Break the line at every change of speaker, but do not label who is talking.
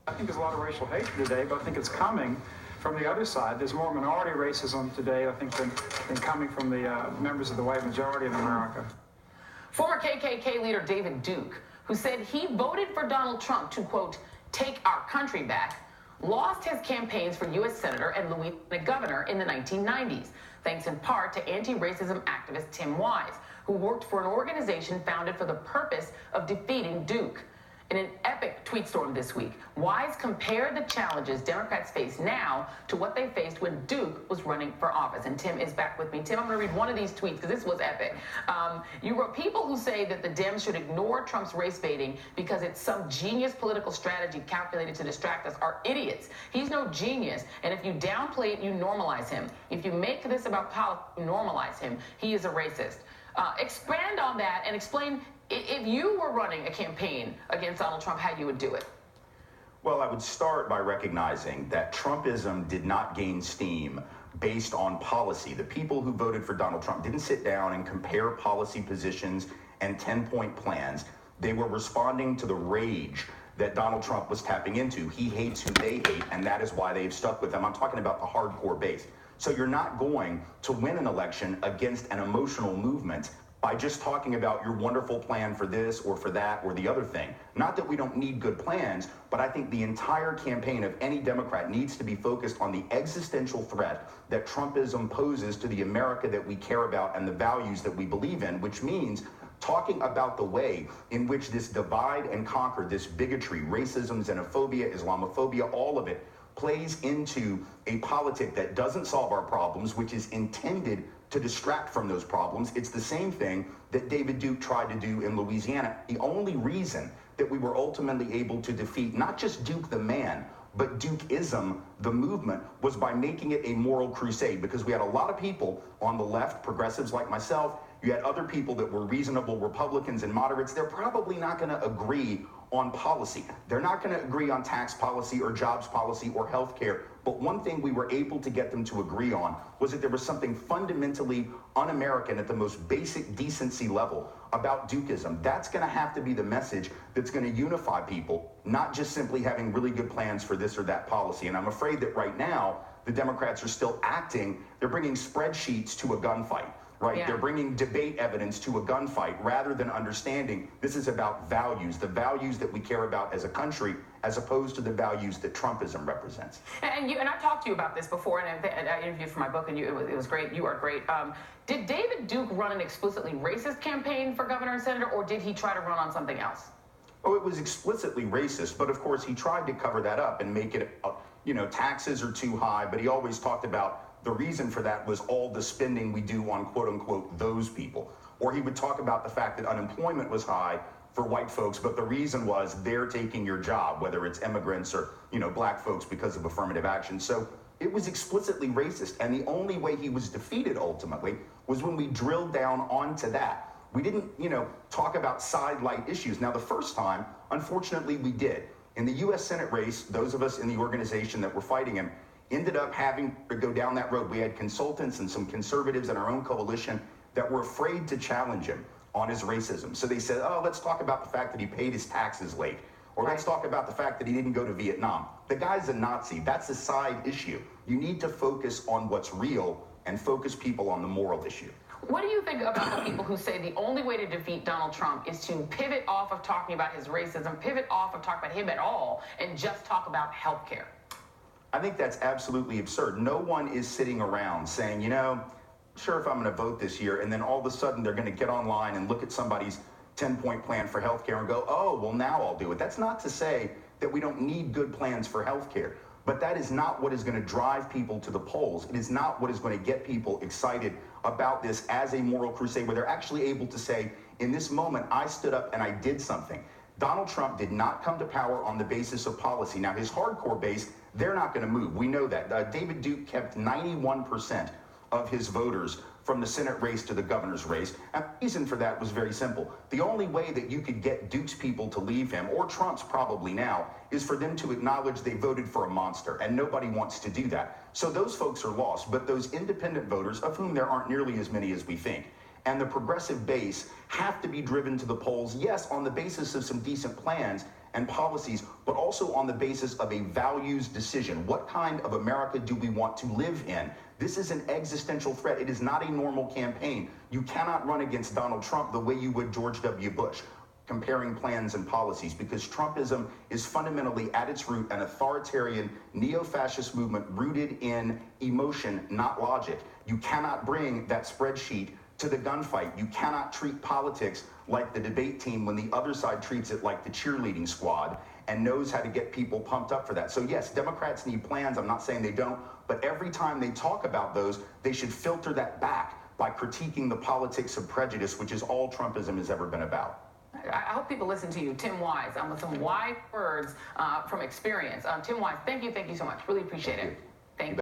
I think there's a lot of racial hatred today, but I think it's coming from the other side. There's more minority racism today, I think, than coming from the members of the white majority in America.
Former KKK leader David Duke, who said he voted for Donald Trump to, quote, take our country back, lost his campaigns for U.S. Senator and Louisiana governor in the 1990s, thanks in part to anti-racism activist Tim Wise, who worked for an organization founded for the purpose of defeating Duke. In an epic tweet storm this week, Wise compared the challenges Democrats face now to what they faced when Duke was running for office. And Tim is back with me. Tim, I'm going to read one of these tweets because this was epic. You wrote, people who say that the Dems should ignore Trump's race baiting because it's some genius political strategy calculated to distract us are idiots. He's no genius. And if you downplay it, you normalize him. If you make this about politics, you normalize him. He is a racist. Expand on that and explain, if you were running a campaign against Donald Trump, how you would do it.
Well, I would start by recognizing that Trumpism did not gain steam based on policy. The people who voted for Donald Trump didn't sit down and compare policy positions and 10-point plans. They were responding to the rage that Donald Trump was tapping into. He hates who they hate, and that is why they've stuck with him. I'm talking about the hardcore base. So you're not going to win an election against an emotional movement by just talking about your wonderful plan for this or for that or the other thing. Not that we don't need good plans, but I think the entire campaign of any Democrat needs to be focused on the existential threat that Trumpism poses to the America that we care about and the values that we believe in, which means talking about the way in which this divide and conquer, this bigotry, racism, xenophobia, Islamophobia, all of it plays into a politic that doesn't solve our problems, which is intended to distract from those problems. It's the same thing that David Duke tried to do in Louisiana. The only reason that we were ultimately able to defeat not just Duke the man, but Dukeism, the movement, was by making it a moral crusade, because we had a lot of people on the left, progressives like myself, you had other people that were reasonable Republicans and moderates. They're probably not going to agree on policy. They're not going to agree on tax policy or jobs policy or health care. But one thing we were able to get them to agree on was that there was something fundamentally un-American at the most basic decency level about Dukeism. That's going to have to be the message that's going to unify people, not just simply having really good plans for this or that policy. And I'm afraid that right now, the Democrats are still acting, they're bringing spreadsheets to a gunfight. Right? Yeah. They're bringing debate evidence to a gunfight rather than understanding this is about values, the values that we care about as a country, as opposed to the values that Trumpism represents.
And I talked to you about this before, and I interviewed for my book, and it was great. You are great. Did David Duke run an explicitly racist campaign for governor and senator, or did he try to run on something else?
Oh, it was explicitly racist, but of course he tried to cover that up and make it, taxes are too high, but he always talked about the reason for that was all the spending we do on, quote unquote, those people. Or he would talk about the fact that unemployment was high for white folks, but the reason was they're taking your job, whether it's immigrants or, black folks because of affirmative action. So it was explicitly racist. And the only way he was defeated ultimately was when we drilled down onto that. We didn't, talk about sidelight issues. Now, the first time, unfortunately, we did. In the U.S. Senate race, those of us in the organization that were fighting him ended up having to go down that road. We had consultants and some conservatives in our own coalition that were afraid to challenge him on his racism. So they said, let's talk about the fact that he paid his taxes late. Or let's talk about the fact that he didn't go to Vietnam. The guy's a Nazi. That's a side issue. You need to focus on what's real and focus people on the moral issue.
What do you think about the people who say the only way to defeat Donald Trump is to pivot off of talking about his racism, pivot off of talking about him at all, and just talk about health care?
I think that's absolutely absurd. No one is sitting around saying, sure, if I'm going to vote this year, and then all of a sudden they're going to get online and look at somebody's 10-point plan for healthcare and go, oh, well, now I'll do it. That's not to say that we don't need good plans for healthcare, but that is not what is going to drive people to the polls. It is not what is going to get people excited about this as a moral crusade, where they're actually able to say, in this moment, I stood up and I did something. Donald Trump did not come to power on the basis of policy. Now, his hardcore base, they're not going to move. We know that. David Duke kept 91% of his voters from the Senate race to the governor's race. And the reason for that was very simple. The only way that you could get Duke's people to leave him, or Trump's probably now, is for them to acknowledge they voted for a monster, and nobody wants to do that. So those folks are lost, but those independent voters, of whom there aren't nearly as many as we think, and the progressive base have to be driven to the polls, yes, on the basis of some decent plans, and policies, but also on the basis of a values decision. What kind of America do we want to live in? This is an existential threat. It is not a normal campaign. You cannot run against Donald Trump the way you would George W. Bush, comparing plans and policies, because Trumpism is fundamentally at its root an authoritarian neo-fascist movement rooted in emotion, not logic. You cannot bring that spreadsheet to the gunfight. You cannot treat politics like the debate team when the other side treats it like the cheerleading squad and knows how to get people pumped up for that. So yes, Democrats need plans. I'm not saying they don't, but every time they talk about those, they should filter that back by critiquing the politics of prejudice, which is all Trumpism has ever been about.
I hope people listen to you, Tim Wise, with some wise words from experience. Tim Wise, thank you so much. Really appreciate it.